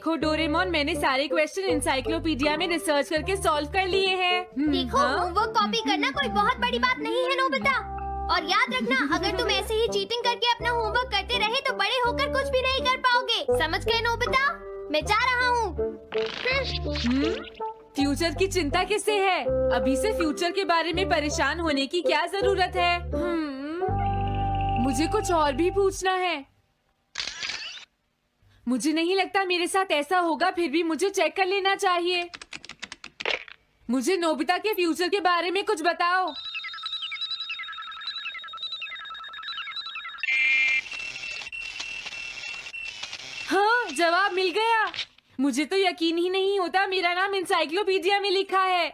देखो डोरेमोन, मैंने सारे क्वेश्चन इंसाइक्लोपीडिया में रिसर्च करके सॉल्व कर लिए हैं। देखो, होमवर्क कॉपी करना कोई बहुत बड़ी बात नहीं है नोबिता। और याद रखना, अगर तुम ऐसे ही चीटिंग करके अपना होमवर्क करते रहे तो बड़े होकर कुछ भी नहीं कर पाओगे। समझ गए नोबिता? मैं जा रहा हूँ। फ्यूचर की चिंता किससे है? अभी से फ्यूचर के बारे में परेशान होने की क्या जरूरत है? मुझे कुछ और भी पूछना है। मुझे नहीं लगता मेरे साथ ऐसा होगा, फिर भी मुझे चेक कर लेना चाहिए। मुझे नोबिता के फ्यूचर के बारे में कुछ बताओ। हाँ, जवाब मिल गया। मुझे तो यकीन ही नहीं होता मेरा नाम इंसाइक्लोपीडिया में लिखा है।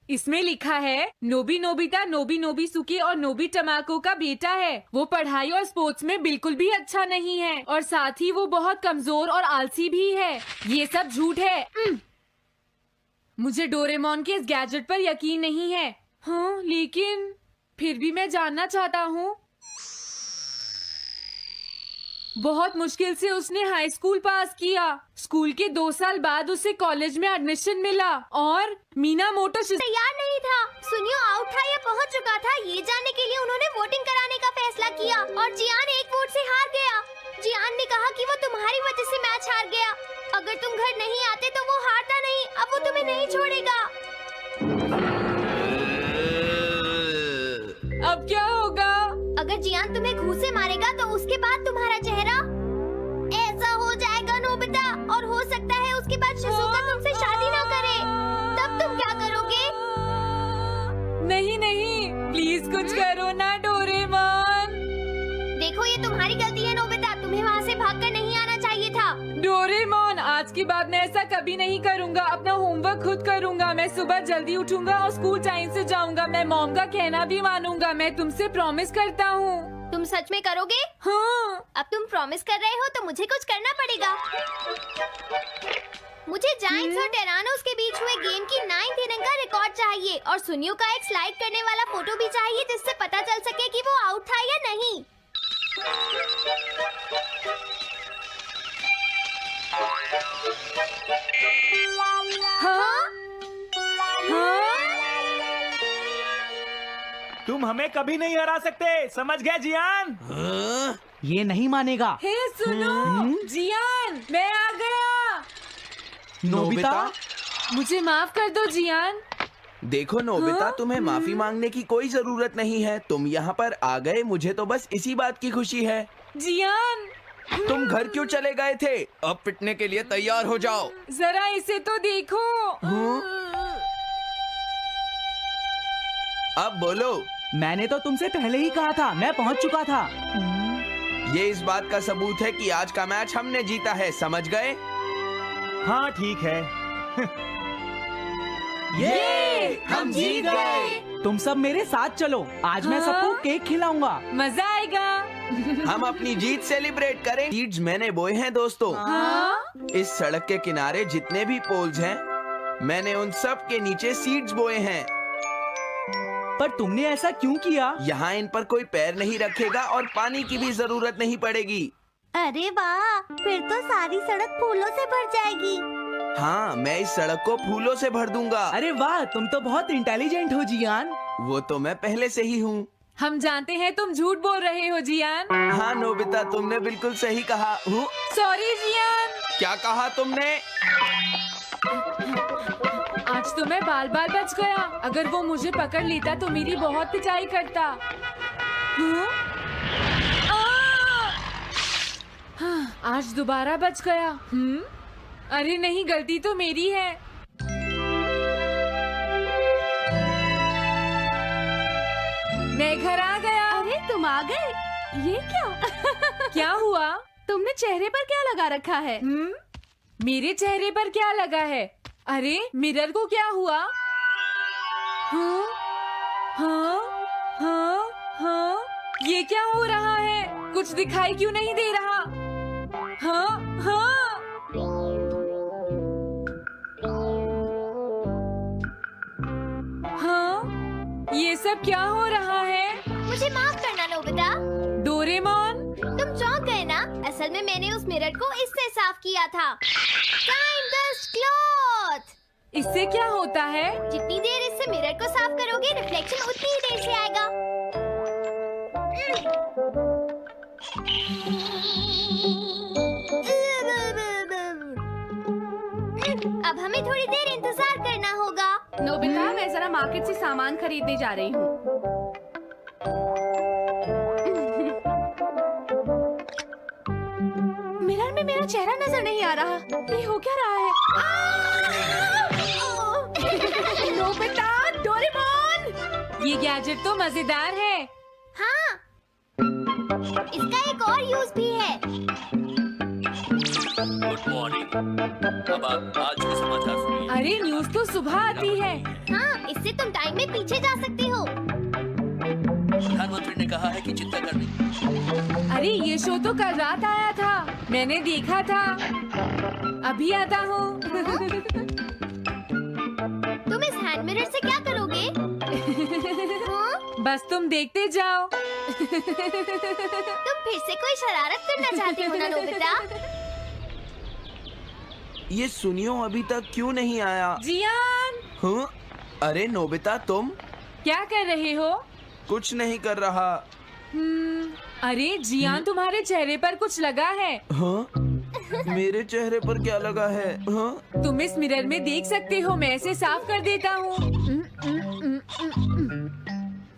इसमें लिखा है नोबी नोबिता नोबी नोबिसुके और नोबी टमाको का बेटा है। वो पढ़ाई और स्पोर्ट्स में बिल्कुल भी अच्छा नहीं है और साथ ही वो बहुत कमजोर और आलसी भी है। ये सब झूठ है। मुझे डोरेमोन के इस गैजेट पर यकीन नहीं है। हाँ, लेकिन फिर भी मैं जानना चाहता हूँ। बहुत मुश्किल से उसने हाई स्कूल पास किया। स्कूल के 2 साल बाद उसे कॉलेज में एडमिशन मिला और मीनामोटो तैयार नहीं था। सुनियो आउट था या पहुंच चुका था, ये जानने के लिए उन्होंने वोटिंग कराने का फैसला किया और जियान 1 वोट से हार गया। जियान ने कहा कि वो तुम्हारी वजह से मैच हार गया। अगर तुम घर नहीं आते तो वो हारता नहीं। अब वो तुम्हें नहीं छोड़ेगा। अब क्या होगा? अगर जियान तुम्हें घूंसे से मारेगा तो उसके बाद तुम्हारा चेहरा ऐसा हो जाएगा नोबिता, और हो सकता है उसके बाद शिज़ुका तुमसे शादी ना करे। तब तुम क्या करोगे? नहीं नहीं, प्लीज कुछ करो ना डोरेमोन। देखो ये तुम्हारी गलती है नोबिता, तुम्हें वहाँ से भागकर नहीं आना चाहिए था। डोरेमोन, आज के बाद मैं ऐसा कभी नहीं करूँगा। अपना होमवर्क खुद करूँगा। मैं सुबह जल्दी उठूंगा और स्कूल टाइम से जाऊँगा। मैं मॉम का कहना भी मानूंगा। मैं तुमसे प्रॉमिस करता हूँ। तुम सच में करोगे? हाँ। अब तुम प्रॉमिस कर रहे हो तो मुझे कुछ करना पड़ेगा। मुझे जायंट्स और टेरानोस के बीच हुए गेम की 9th इनिंग का रिकॉर्ड चाहिए और सुनियो का एक स्लाइड करने वाला फोटो भी चाहिए जिससे पता चल सके कि वो आउट था या नहीं। हाँ? हाँ? तुम हमें कभी नहीं हरा सकते, समझ गए जियान? ये नहीं मानेगा। हे सुनो, जियान, मैं आ गया। नोबिता, मुझे माफ कर दो जियान। देखो नोबिता, तुम्हें माफी मांगने की कोई जरूरत नहीं है। तुम यहाँ पर आ गए, मुझे तो बस इसी बात की खुशी है। जियान, तुम घर क्यों चले गए थे? अब पिटने के लिए तैयार हो जाओ। जरा इसे तो देखो। अब बोलो। मैंने तो तुमसे पहले ही कहा था, मैं पहुंच चुका था। ये इस बात का सबूत है कि आज का मैच हमने जीता है, समझ गए? हाँ ठीक है। ये हम जीत गए। तुम सब मेरे साथ चलो, आज मैं सबको केक खिलाऊंगा। मजा आएगा। हम अपनी जीत सेलिब्रेट करें। सीड्स मैंने बोए हैं दोस्तों। इस सड़क के किनारे जितने भी पोल्स हैं, मैंने उन सब के नीचे सीड्स बोए हैं। पर तुमने ऐसा क्यों किया? यहाँ इन पर कोई पैर नहीं रखेगा और पानी की भी जरूरत नहीं पड़ेगी। अरे वाह, फिर तो सारी सड़क फूलों से भर जाएगी। हाँ, मैं इस सड़क को फूलों से भर दूंगा। अरे वाह, तुम तो बहुत इंटेलिजेंट हो जियान। वो तो मैं पहले से ही हूँ। हम जानते हैं तुम झूठ बोल रहे हो जियान। हाँ नोबिता, तुमने बिल्कुल सही कहा। Sorry Gian. क्या कहा तुमने? आज तो मैं बाल बाल बच गया। अगर वो मुझे पकड़ लेता तो मेरी बहुत पिटाई करता। आज दोबारा बच गया। अरे नहीं, गलती तो मेरी है। मैं घर आ गया। अरे तुम आ गए, ये क्या? क्या हुआ? तुमने चेहरे पर क्या लगा रखा है? मेरे चेहरे पर क्या लगा है? अरे मिरर को क्या हुआ? हाँ, हाँ, हाँ, हाँ, ये क्या हो रहा है? कुछ दिखाई क्यों नहीं दे रहा? हाँ, हाँ। हाँ, ये सब क्या हो रहा है? मुझे माफ करना नोबिता। डोरेमोन, तुम चौंक गए ना? असल में मैंने उस मिरर को इससे साफ किया था। Time dust cloth. इससे क्या होता है? जितनी देर इससे मिरर को साफ करोगे, रिफ्लेक्शन उतनी ही देर से आएगा। अब हमें थोड़ी देर इंतजार करना होगा। नोबिता, मैं जरा मार्केट से सामान खरीदने जा रही हूँ। मिरर में मेरा चेहरा नजर नहीं आ रहा। ये हो क्या रहा है? Nobita, Doraemon! ये गैजेट तो मजेदार है। हाँ, इसका एक और यूज भी है। Good morning. अब आप आज के समाचार सुनिए। अरे न्यूज तो सुबह आती है। हाँ, इससे तुम टाइम में पीछे जा सकते हो। प्रधानमंत्री ने कहा है कि चिंता करनी। अरे ये शो तो कल रात आया था, मैंने देखा था। अभी आता हूँ। तुम इस हैंड मिरर से क्या करोगे? हाँ? बस तुम देखते जाओ। तुम फिर से कोई शरारत करना चाहते हो ना नोबिता? ये सुनियो अभी तक क्यों नहीं आया? जियान, हाँ? अरे नोबिता, तुम क्या कर रहे हो? कुछ नहीं कर रहा। अरे जियान, तुम्हारे चेहरे पर कुछ लगा है। हाँ? मेरे चेहरे पर क्या लगा है? हाँ? तुम इस मिरर में देख सकते हो, मैं इसे साफ कर देता हूँ।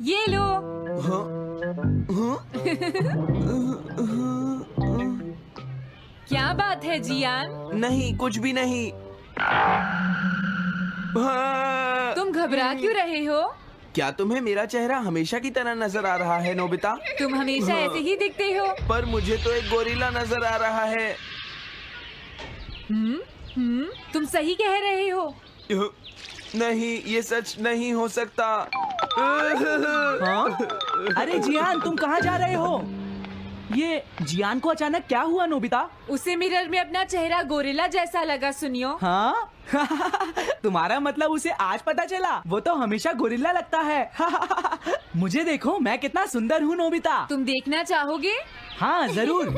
ये लो। हाँ? हाँ? क्या बात है जियान? नहीं, कुछ भी नहीं। हाँ। तुम घबरा क्यों रहे हो? क्या तुम्हें मेरा चेहरा हमेशा की तरह नजर आ रहा है नोबिता? तुम हमेशा ऐसे ही दिखते हो। पर मुझे तो एक गोरिल्ला नजर आ रहा है। तुम सही कह रहे हो। नहीं, ये सच नहीं हो सकता। हाँ? अरे जियान, तुम कहाँ जा रहे हो? ये जियान को अचानक क्या हुआ नोबिता? उसे मिरर में अपना चेहरा गोरिल्ला जैसा लगा। सुनियो। हाँ? तुम्हारा मतलब उसे आज पता चला? वो तो हमेशा गोरिल्ला लगता है। मुझे देखो, मैं कितना सुंदर हूँ नोबिता। तुम देखना चाहोगे? हाँ जरूर।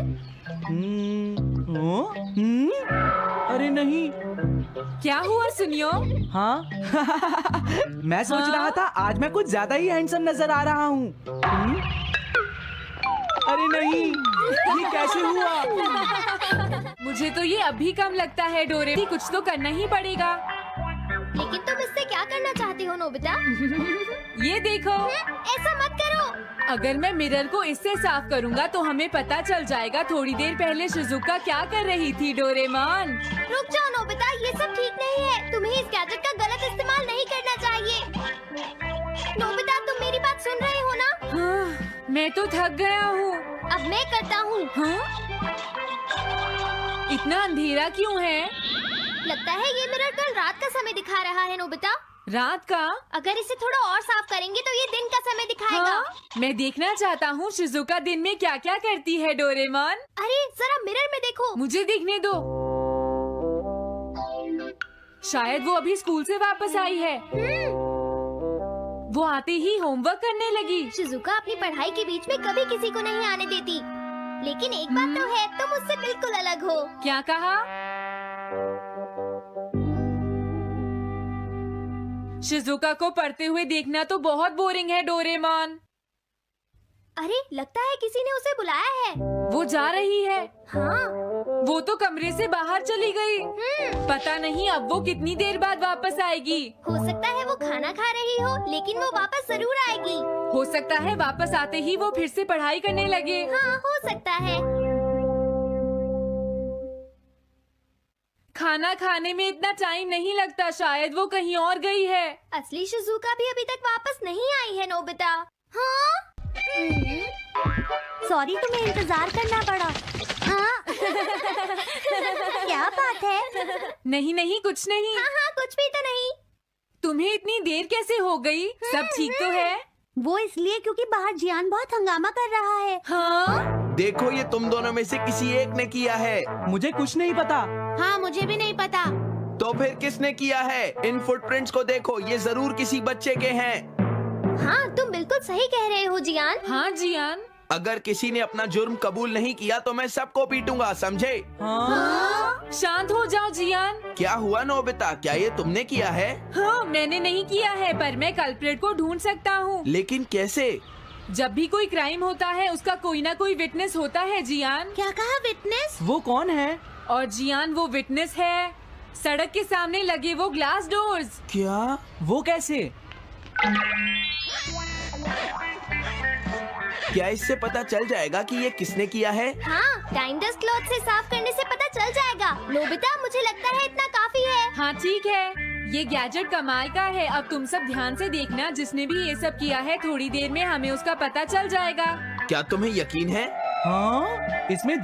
अरे नहीं। क्या हुआ सुनियो? हाँ? मैं सोच रहा था आज मैं कुछ ज्यादा ही हैंडसम नजर आ रहा हूँ। अरे नहीं, ये कैसे हुआ? मुझे तो ये अभी कम लगता है डोरे। कुछ तो करना ही पड़ेगा। लेकिन तुम इससे क्या करना चाहती हो नोबिता? ये देखो। ऐसा मत करो। अगर मैं मिरर को इससे साफ करूंगा तो हमें पता चल जाएगा थोड़ी देर पहले शिजुका क्या कर रही थी। डोरेमोन, रुक जाओ नोबिता, ये सब ठीक नहीं है। तुम्हें इस गैजेट का गलत इस्तेमाल नहीं करना चाहिए। नोबिता, तुम मेरी बात सुन रहे हो ना? हाँ, मैं तो थक गया हूँ। अब मैं करता हूँ। हाँ? इतना अंधेरा क्यों है? लगता है ये मिरर कल रात का समय दिखा रहा है नोबिता। रात का? अगर इसे थोड़ा और साफ करेंगे तो ये दिन का समय दिखाएगा। हाँ? मैं देखना चाहता हूँ शिजुका दिन में क्या क्या करती है। डोरेमोन, अरे जरा मिरर में देखो। मुझे दिखने दो। शायद वो अभी स्कूल से वापस आई है। वो आते ही होमवर्क करने लगी। शिजुका अपनी पढ़ाई के बीच में कभी किसी को नहीं आने देती। लेकिन एक बात तो है, तुम उससे बिल्कुल अलग हो। क्या कहा? शिजुका को पढ़ते हुए देखना तो बहुत बोरिंग है डोरेमोन। अरे लगता है किसी ने उसे बुलाया है। वो जा रही है। हाँ। वो तो कमरे से बाहर चली गई। पता नहीं अब वो कितनी देर बाद वापस आएगी। हो सकता है वो खाना खा रही हो, लेकिन वो वापस जरूर आएगी। हो सकता है वापस आते ही वो फिर से पढ़ाई करने लगे। हाँ, हो सकता है। खाना खाने में इतना टाइम नहीं लगता, शायद वो कहीं और गई है। असली शिजुका भी अभी तक वापस नहीं आई है नोबिता। हाँ? सॉरी, तुम्हें इंतजार करना पड़ा। हाँ? क्या बात है? नहीं नहीं, कुछ नहीं। हाँ हाँ, कुछ भी तो नहीं। तुम्हें इतनी देर कैसे हो गई? सब ठीक तो है? वो इसलिए क्योंकि बाहर जियान बहुत हंगामा कर रहा है। हाँ? देखो, ये तुम दोनों में से किसी एक ने किया है। मुझे कुछ नहीं पता। हाँ, मुझे भी नहीं पता। तो फिर किसने किया है? इन फुटप्रिंट्स को देखो, ये जरूर किसी बच्चे के हैं। हाँ, तुम बिल्कुल सही कह रहे हो जियान। हाँ जियान, अगर किसी ने अपना जुर्म कबूल नहीं किया तो मैं सबको पीटूंगा, समझे? हाँ? शांत हो जाओ जियान। क्या हुआ नोबिता, क्या ये तुमने किया है? हाँ, मैंने नहीं किया है, पर मैं कल्प्रेट को ढूंढ सकता हूँ। लेकिन कैसे? जब भी कोई क्राइम होता है उसका कोई ना कोई विटनेस होता है जियान। क्या कहा विटनेस? वो कौन है? और जियान वो विटनेस है, सड़क के सामने लगे वो ग्लास डोर्स। क्या? वो कैसे? क्या इससे पता चल जाएगा कि ये किसने किया है? हाँ, टाइम डस्ट क्लॉथ से साफ करने से पता चल जाएगा। नोबिता, मुझे लगता है इतना काफी है। हाँ ठीक है, ये गैजेट कमाल का है। अब तुम सब ध्यान से देखना, जिसने भी ये सब किया है थोड़ी देर में हमें उसका पता चल जाएगा। क्या तुम्हें यकीन है? हाँ, इसमें